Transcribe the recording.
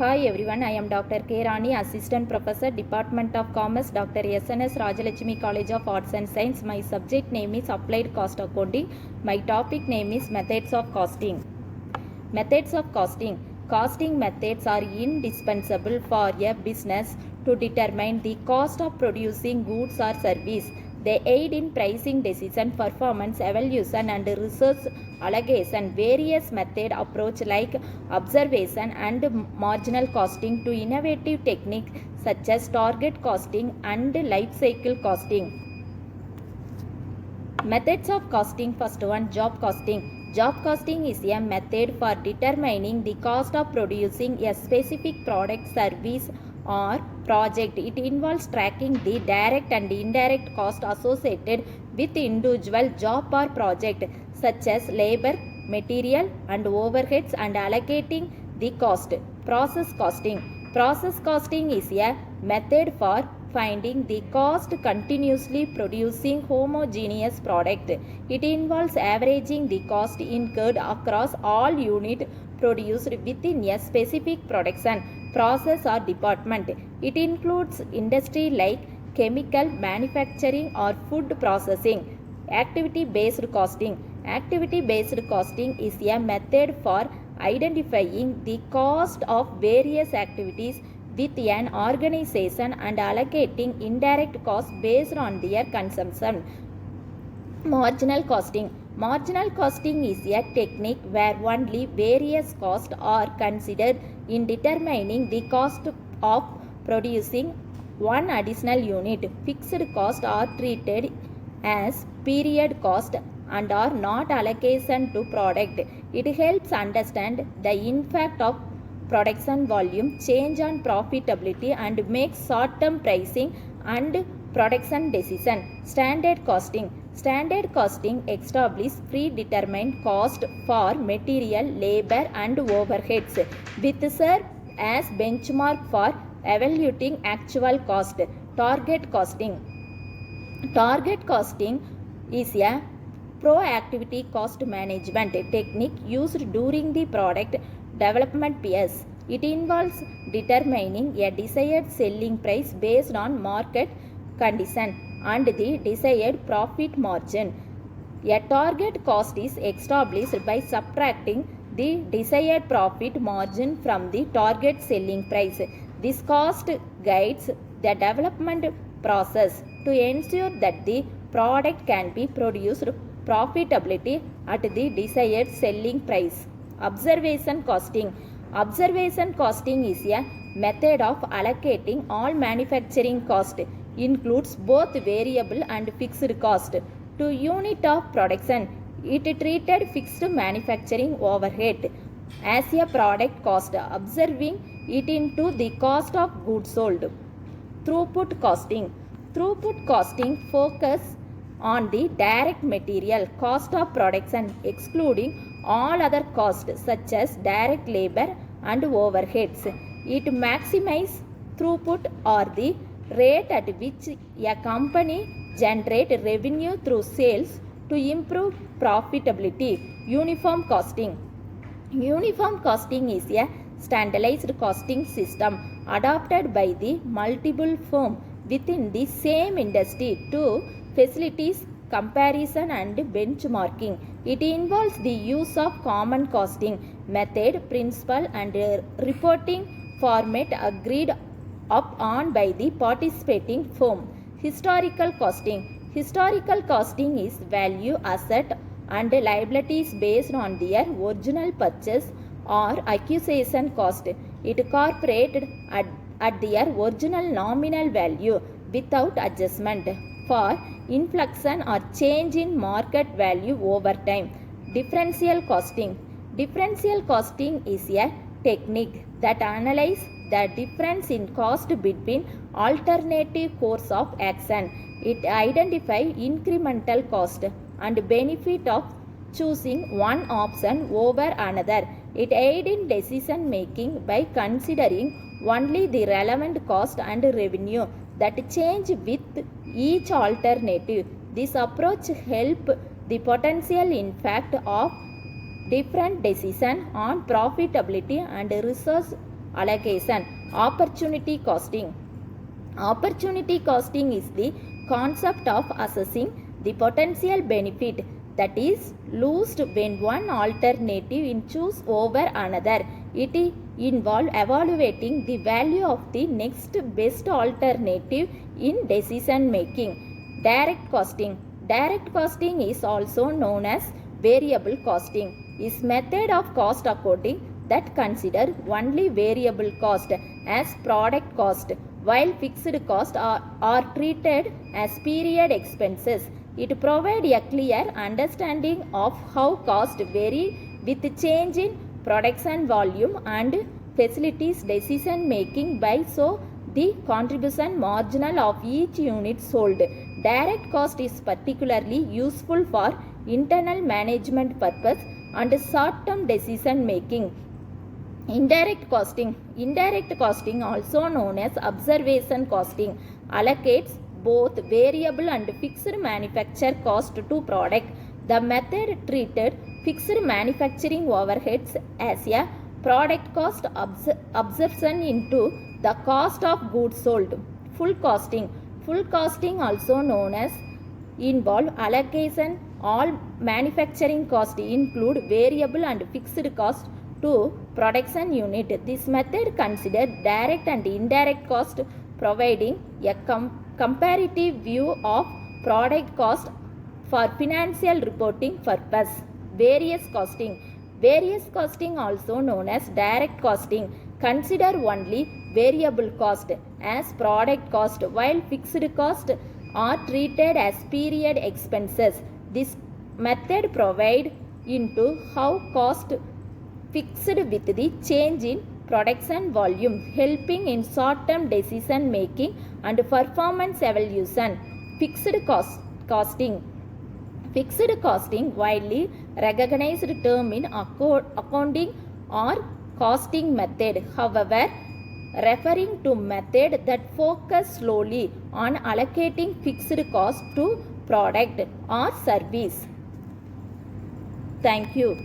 Hi everyone, I am Dr. K. Rani, Assistant Professor, Department of Commerce, Dr. SNS Rajalakshmi College of Arts and Science. My subject name is Applied Cost Accounting. My topic name is Methods of Costing. Methods of costing. Costing methods are indispensable for a business to determine the cost of producing goods or service. They aid in pricing decision, performance evaluation, and resource allocation. Various method approach like observation and marginal costing to innovative techniques such as target costing and life cycle costing. Methods of costing. First one, job costing. Job costing is a method for determining the cost of producing a specific product, service, or project. It involves tracking the direct and indirect cost associated with individual job or project, such as labor, material, and overheads, and allocating the cost. Process costing. Process costing is a method for finding the cost continuously producing homogeneous product. It involves averaging the cost incurred across all units produced within a specific production process or department. It includes industry like chemical manufacturing or food processing. Activity based costing. Activity based costing is a method for identifying the cost of various activities with an organization and allocating indirect costs based on their consumption. Marginal costing. Marginal costing is a technique where only various costs are considered in determining the cost of producing one additional unit. Fixed costs are treated as period cost and are not allocation to product. It helps understand the impact of production volume change on profitability and makes short-term pricing and production decision. Standard costing. Standard costing establishes predetermined cost for material, labor, and overheads, which serve as benchmark for evaluating actual cost. Target costing. Target costing is a proactivity cost management technique used during the product development phase. It involves determining a desired selling price based on market condition and the desired profit margin. A target cost is established by subtracting the desired profit margin from the target selling price. This cost guides the development process to ensure that the product can be produced profitability at the desired selling price. Observation costing. Observation costing is a method of allocating all manufacturing cost, includes both variable and fixed cost, to unit of production. It treated fixed manufacturing overhead as a product cost, observing it into the cost of goods sold. Throughput costing. Throughput costing focuses on the direct material cost of production, excluding all other costs such as direct labor and overheads. It maximizes throughput or the rate at which a company generates revenue through sales to improve profitability. Uniform costing. Uniform costing is a standardized costing system adopted by the multiple firms within the same industry to facilitate comparison and benchmarking. It involves the use of common costing method, principle, and reporting format agreed upon by the participating firm. Historical costing. Historical costing is value asset and liabilities based on their original purchase or acquisition cost. It incorporated at their original nominal value without adjustment for inflation or change in market value over time. Differential costing. Differential costing is a technique that analyzes the difference in cost between alternative course of action. It identifies incremental cost and benefit of choosing one option over another. It aids in decision making by considering only the relevant cost and revenue that change with each alternative. This approach helps the potential impact of different decisions on profitability and resource allocation. Opportunity costing. Opportunity costing is the concept of assessing the potential benefit that is lost when one alternative chooses over another. It involves evaluating the value of the next best alternative in decision making. Direct costing. Direct costing is also known as variable costing. Is method of cost accounting that consider only variable cost as product cost while fixed costs are treated as period expenses. It provides a clear understanding of how costs vary with change in production volume and facilities decision making by so the contribution marginal of each unit sold. Direct cost is particularly useful for internal management purpose and short-term decision making. Indirect costing. Indirect costing, also known as observation costing, allocates both variable and fixed manufacture cost to product. The method treated fixed manufacturing overheads as a product cost absorption into the cost of goods sold. Full costing. Full costing, also known as involve allocation. All manufacturing costs include variable and fixed cost to production unit. This method considers direct and indirect cost, providing a comparative view of product cost for financial reporting purpose. Various costing. Various costing, also known as direct costing, consider only variable cost as product cost while fixed cost are treated as period expenses. This method provides into how cost fixed with the change in production volume, helping in short-term decision making and performance evaluation. Fixed costing. Fixed costing, widely recognized term in accounting or costing method, however, referring to method that focus solely on allocating fixed cost to product or service. Thank you.